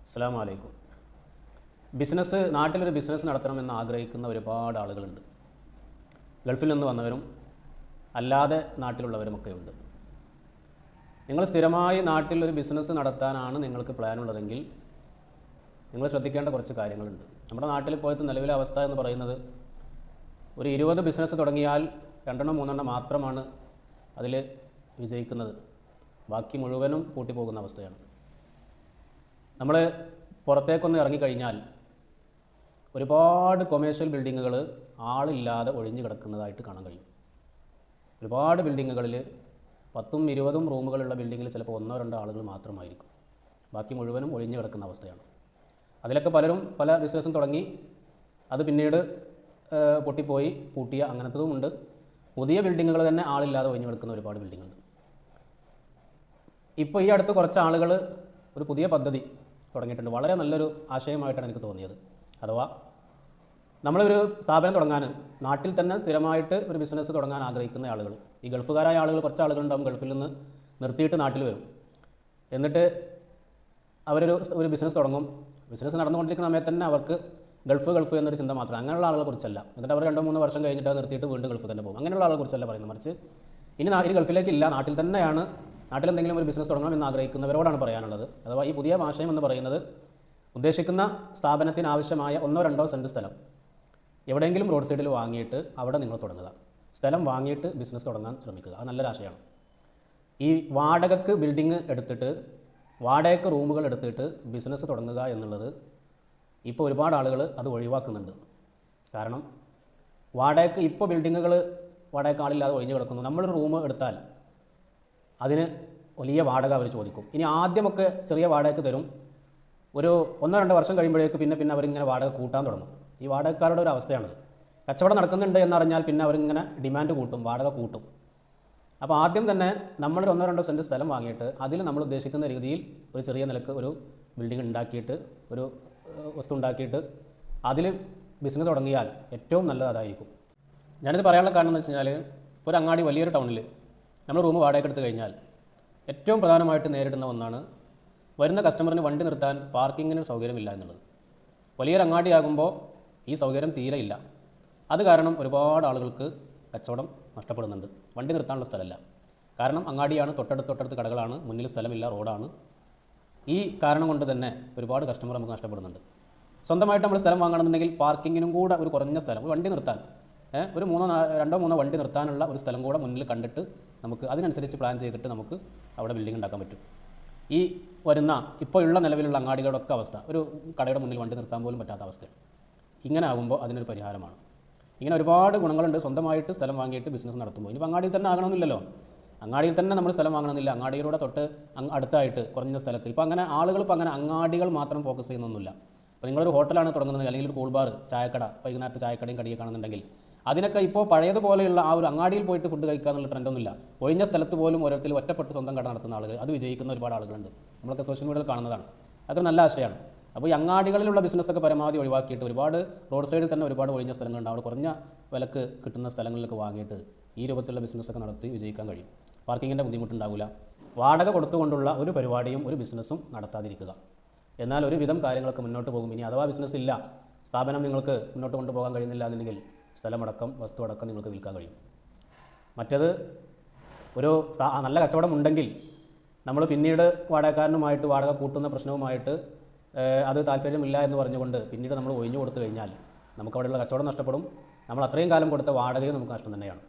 അസ്സലാമു അലൈക്കും. നാട്ടിലൊരു ബിസിനസ് നടത്തണമെന്ന് ആഗ്രഹിക്കുന്ന ഒരുപാട് ആളുകളുണ്ട്. ഗൾഫിൽ നിന്ന് വന്നവരും അല്ലാതെ നാട്ടിലുള്ളവരുമൊക്കെ ഉണ്ട്. നിങ്ങൾ സ്ഥിരമായി നാട്ടിലൊരു ബിസിനസ് നടത്താനാണ് നിങ്ങൾക്ക് പ്ലാനുള്ളതെങ്കിൽ നിങ്ങൾ ശ്രദ്ധിക്കേണ്ട കുറച്ച് കാര്യങ്ങളുണ്ട്. നമ്മുടെ നാട്ടിൽ പോലത്തെ നിലവിലെ അവസ്ഥ എന്ന് പറയുന്നത് ഒരു 20 ബിസിനസ് തുടങ്ങിയാൽ 2-3 മാത്രമാണ് അതിൽ വിജയിക്കുന്നത്. ബാക്കി മുഴുവനും പൂട്ടിപ്പോകുന്ന അവസ്ഥയാണ്. നമ്മൾ പുറത്തേക്കൊന്ന് ഇറങ്ങിക്കഴിഞ്ഞാൽ ഒരുപാട് കൊമേഴ്ഷ്യൽ ബിൽഡിങ്ങുകൾ ആളില്ലാതെ ഒഴിഞ്ഞു കിടക്കുന്നതായിട്ട് കാണാൻ കഴിയും. ഒരുപാട് ബിൽഡിങ്ങുകളിൽ 10-20 റൂമുകളുള്ള ബിൽഡിങ്ങിൽ ചിലപ്പോൾ 1-2 ആളുകൾ മാത്രമായിരിക്കും. ബാക്കി മുഴുവനും ഒഴിഞ്ഞു കിടക്കുന്ന അവസ്ഥയാണ്. അതിലൊക്കെ പലരും പല ബിസിനസ്സും തുടങ്ങി അത് പിന്നീട് പൊട്ടിപ്പോയി പൂട്ടിയ അങ്ങനത്തതുമുണ്ട്. പുതിയ ബിൽഡിങ്ങുകൾ തന്നെ ആളില്ലാതെ ഒഴിഞ്ഞു കിടക്കുന്ന ഒരുപാട് ബിൽഡിങ്ങുണ്ട്. ഇപ്പോൾ ഈ അടുത്ത് കുറച്ച് ആളുകൾ ഒരു പുതിയ പദ്ധതി തുടങ്ങിയിട്ടുണ്ട്. വളരെ നല്ലൊരു ആശയമായിട്ടാണ് എനിക്ക് തോന്നിയത്. അഥവാ നമ്മളൊരു സ്ഥാപനം തുടങ്ങാൻ നാട്ടിൽ തന്നെ സ്ഥിരമായിട്ട് ഒരു ബിസിനസ് തുടങ്ങാൻ ആഗ്രഹിക്കുന്ന ആളുകൾ, ഈ ഗൾഫുകാരായ ആളുകൾ കുറച്ച് ആളുകളുണ്ടാവും. ഗൾഫിൽ നിന്ന് നിർത്തിയിട്ട് നാട്ടിൽ വരും. എന്നിട്ട് ഒരു ബിസിനസ് തുടങ്ങും. ബിസിനസ് നടന്നുകൊണ്ടിരിക്കുന്ന സമയത്ത് തന്നെ അവർക്ക് ഗൾഫ് എന്നൊരു ചിന്ത മാത്രം. അങ്ങനെയുള്ള ആളുകളെ കുറിച്ചല്ല. എന്നിട്ട് അവർ 2-3 വർഷം കഴിഞ്ഞിട്ട് അത് നിർത്തിയിട്ട് വീണ്ടും ഗൾഫ് തന്നെ പോകും. അങ്ങനെയുള്ള ആളുകളെ കുറിച്ചല്ല പറയുന്നത്. മറിച്ച് ഇനി ഗൾഫിലേക്കില്ല, നാട്ടിൽ തന്നെയാണ്, നാട്ടിലെന്തെങ്കിലും ഒരു ബിസിനസ് തുടങ്ങണം എന്ന് ആഗ്രഹിക്കുന്നവരോടാണ് പറയാനുള്ളത്. അഥവാ ഈ പുതിയ ആശയം എന്ന് പറയുന്നത്, ഉദ്ദേശിക്കുന്ന സ്ഥാപനത്തിന് ആവശ്യമായ 1-2 സെൻറ്റ് സ്ഥലം എവിടെയെങ്കിലും റോഡ് സൈഡിൽ വാങ്ങിയിട്ട് അവിടെ നിങ്ങൾ തുടങ്ങുക. സ്ഥലം വാങ്ങിയിട്ട് ബിസിനസ് തുടങ്ങാൻ ശ്രമിക്കുക. അത് നല്ലൊരു ആശയമാണ്. ഈ വാടകയ്ക്ക് ബിൽഡിങ് എടുത്തിട്ട് വാടകയ്ക്ക് റൂമുകൾ എടുത്തിട്ട് ബിസിനസ് തുടങ്ങുക എന്നുള്ളത് ഇപ്പോൾ ഒരുപാട് ആളുകൾ അത് ഒഴിവാക്കുന്നുണ്ട്. കാരണം വാടകയ്ക്ക് ഇപ്പോൾ ബിൽഡിങ്ങുകൾ വാടകയ്ക്ക് ആളില്ലാതെ ഒഴിഞ്ഞു കിടക്കുന്നു. നമ്മളൊരു റൂം എടുത്താൽ അതിന് വലിയ വാടക അവർ ചോദിക്കും. ഇനി ആദ്യമൊക്കെ ചെറിയ വാടകയ്ക്ക് തരും. ഒരു 1-2 വർഷം കഴിയുമ്പോഴേക്ക് പിന്നെ അവരിങ്ങനെ വാടക കൂട്ടാൻ തുടങ്ങും. ഈ വാടകക്കാരുടെ ഒരു അവസ്ഥയാണത്. കച്ചവടം നടക്കുന്നുണ്ട് എന്നറിഞ്ഞാൽ പിന്നെ അവരിങ്ങനെ ഡിമാൻഡ് കൂട്ടും, വാടക കൂട്ടും. അപ്പോൾ ആദ്യം തന്നെ നമ്മളൊരു 1-2 സെൻറ്റ് സ്ഥലം വാങ്ങിയിട്ട് അതിൽ നമ്മൾ ഉദ്ദേശിക്കുന്ന രീതിയിൽ ഒരു ചെറിയ നിലക്ക് ഒരു ബിൽഡിംഗ് ഉണ്ടാക്കിയിട്ട്, ഒരു വസ്തു ഉണ്ടാക്കിയിട്ട് അതിൽ ബിസിനസ് തുടങ്ങിയാൽ ഏറ്റവും നല്ലത് അതായിരിക്കും. ഞാനിത് പറയാനുള്ള കാരണം എന്ന് വെച്ച് കഴിഞ്ഞാൽ, ഒരു അങ്ങാടി വലിയൊരു ടൗണിൽ നമ്മൾ റൂം വാടകയ്ക്ക് എടുത്ത് കഴിഞ്ഞാൽ ഏറ്റവും പ്രധാനമായിട്ട് നേരിടുന്ന ഒന്നാണ് വരുന്ന കസ്റ്റമറിന് വണ്ടി നിർത്താൻ പാർക്കിങ്ങിന് സൗകര്യമില്ല എന്നുള്ളത്. വലിയൊരു അങ്ങാടിയാകുമ്പോൾ ഈ സൗകര്യം തീരെ ഇല്ല. അത് കാരണം ഒരുപാട് ആളുകൾക്ക് കച്ചവടം നഷ്ടപ്പെടുന്നുണ്ട്. വണ്ടി നിർത്താനുള്ള സ്ഥലമല്ല. കാരണം അങ്ങാടിയാണ്, തൊട്ടടുത്ത് കടകളാണ്, മുന്നിൽ സ്ഥലമില്ല, റോഡാണ്. ഈ കാരണം കൊണ്ട് തന്നെ ഒരുപാട് കസ്റ്റമർ നമുക്ക് നഷ്ടപ്പെടുന്നുണ്ട്. സ്വന്തമായിട്ട് നമ്മൾ സ്ഥലം വാങ്ങണമെന്നുണ്ടെങ്കിൽ പാർക്കിങ്ങിനും കൂടെ ഒരു കുറഞ്ഞ സ്ഥലം, വണ്ടി നിർത്താൻ ഒരു 2-3 വണ്ടി നിർത്താനുള്ള ഒരു സ്ഥലം കൂടെ മുന്നിൽ കണ്ടിട്ട് നമുക്ക് അതിനനുസരിച്ച് പ്ലാൻ ചെയ്തിട്ട് നമുക്ക് അവിടെ ബിൽഡിംഗ് ഉണ്ടാക്കാൻ പറ്റും. ഈ ഇപ്പോൾ ഉള്ള നിലവിലുള്ള അങ്ങാടികളുടെ അവസ്ഥ, ഒരു കടയുടെ മുന്നിൽ വണ്ടി നിർത്താൻ പോലും പറ്റാത്ത അവസ്ഥയാണ്. ഇങ്ങനെ ആകുമ്പോൾ അതിനൊരു പരിഹാരമാണ്. ഇങ്ങനെ ഒരുപാട് ഗുണങ്ങളുണ്ട് സ്വന്തമായിട്ട് സ്ഥലം വാങ്ങിയിട്ട് ബിസിനസ് നടത്തുമ്പോൾ. ഇനി അങ്ങാടിയിൽ തന്നെ ആകണമെന്നില്ലല്ലോ. അങ്ങാടിയിൽ തന്നെ നമ്മൾ സ്ഥലം വാങ്ങണമെന്നില്ല. അങ്ങാടിയിലൂടെ തൊട്ട് അടുത്തായിട്ട് കുറഞ്ഞ സ്ഥലത്ത് ഇപ്പോൾ അങ്ങനെ ആളുകൾ അങ്ങനെ അങ്ങാടികൾ മാത്രം ഫോക്കസ് ചെയ്യുന്നൊന്നുമില്ല. അപ്പോൾ നിങ്ങളൊരു ഹോട്ടലാണ് തുടങ്ങുന്നത്, അല്ലെങ്കിൽ ഒരു കൂൾ ബാർ, ചായക്കട, വൈകുന്നേരത്തെ ചായക്കടയും കടിയൊക്കെയാണെന്നുണ്ടെങ്കിൽ അതിനൊക്കെ ഇപ്പോൾ പഴയതുപോലെയുള്ള ആ ഒരു അങ്ങാടിയിൽ പോയിട്ട് ഫുഡ് കഴിക്കുക എന്നുള്ള ട്രെൻഡൊന്നുമില്ല. ഒഴിഞ്ഞ സ്ഥലത്ത് പോലും ഓരോരുത്തർ ഒറ്റപ്പെട്ട് സ്വന്തം കട നടത്തുന്ന ആളുകൾ, അത് വിജയിക്കുന്ന ഒരുപാട് ആളുകളുണ്ട്. നമ്മളൊക്കെ സോഷ്യൽ മീഡിയയിൽ കാണുന്നതാണ്. അതൊക്കെ നല്ല ആശയമാണ്. അപ്പോൾ ഈ അങ്ങാടികളിലുള്ള ബിസിനസ്സൊക്കെ പരമാവധി ഒഴിവാക്കിയിട്ട് ഒരുപാട് റോഡ് സൈഡിൽ തന്നെ ഒരുപാട് ഒഴിഞ്ഞ സ്ഥലങ്ങളുണ്ട്. അവിടെ കുറഞ്ഞ വിലക്ക് കിട്ടുന്ന സ്ഥലങ്ങളിലൊക്കെ വാങ്ങിയിട്ട് ഈ രൂപത്തിലുള്ള ബിസിനസ്സൊക്കെ നടത്തി വിജയിക്കാൻ കഴിയും. പാർക്കിങ്ങിൻ്റെ ബുദ്ധിമുട്ടുണ്ടാവില്ല. വാടക കൊടുത്തുകൊണ്ടുള്ള ഒരു പരിപാടിയും ഒരു ബിസിനസ്സും നടത്താതിരിക്കുക. എന്നാൽ ഒരുവിധം കാര്യങ്ങളൊക്കെ മുന്നോട്ട് പോകും. ഇനി അഥവാ ബിസിനസ് ഇല്ല, സ്ഥാപനം നിങ്ങൾക്ക് മുന്നോട്ട് കൊണ്ടുപോകാൻ കഴിയുന്നില്ല എന്നുണ്ടെങ്കിൽ സ്ഥലമടക്കം വസ്തു അടക്കം നിങ്ങൾക്ക് വിൽക്കാൻ കഴിയും. മറ്റേത് ഒരു നല്ല കച്ചവടം ഉണ്ടെങ്കിൽ നമ്മൾ പിന്നീട് വാടകക്കാരനുമായിട്ട് വാടക കൂട്ടുന്ന പ്രശ്നവുമായിട്ട് അത് താല്പര്യമില്ല എന്ന് പറഞ്ഞുകൊണ്ട് പിന്നീട് നമ്മൾ ഒഴിഞ്ഞു കൊടുത്തു കഴിഞ്ഞാൽ നമുക്ക് അവിടെയുള്ള കച്ചവടം നഷ്ടപ്പെടും. നമ്മൾ അത്രയും കാലം കൊടുത്ത വാടകയും നമുക്ക് നഷ്ടം തന്നെയാണ്.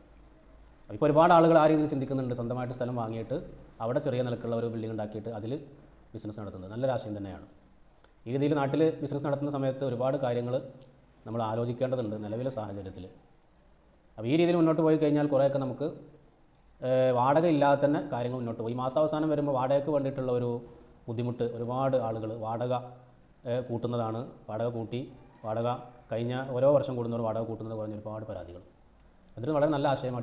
ഇപ്പോൾ ഒരുപാട് ആളുകൾ ആ രീതിയിൽ ചിന്തിക്കുന്നുണ്ട്. സ്വന്തമായിട്ട് സ്ഥലം വാങ്ങിയിട്ട് അവിടെ ചെറിയ നിലക്കുള്ള ഒരു ബിൽഡിംഗ് ഉണ്ടാക്കിയിട്ട് അതിൽ ബിസിനസ് നടത്തുന്നത് നല്ലൊരു ആശയം തന്നെയാണ്. ഈ രീതിയിൽ നാട്ടിൽ ബിസിനസ് നടത്തുന്ന സമയത്ത് ഒരുപാട് കാര്യങ്ങൾ നമ്മൾ ആലോചിക്കേണ്ടതുണ്ട് നിലവിലെ സാഹചര്യത്തിൽ. അപ്പോൾ ഈ രീതിയിൽ മുന്നോട്ട് പോയി കഴിഞ്ഞാൽ കുറേയൊക്കെ നമുക്ക് വാടക ഇല്ലാതെ തന്നെ കാര്യങ്ങൾ മുന്നോട്ട് പോയി. മാസാവസാനം വരുമ്പോൾ വാടകയ്ക്ക് വേണ്ടിയിട്ടുള്ള ഒരു ബുദ്ധിമുട്ട് ഒരുപാട് ആളുകൾ വാടക കൂട്ടുന്നതാണ്. വാടക കഴിഞ്ഞ ഓരോ വർഷം കൂടുന്നവർ വാടക കൂട്ടുന്നത് പറഞ്ഞ ഒരുപാട് പരാതികൾ. അതൊരു വളരെ നല്ല ആശയമായിട്ടാണ്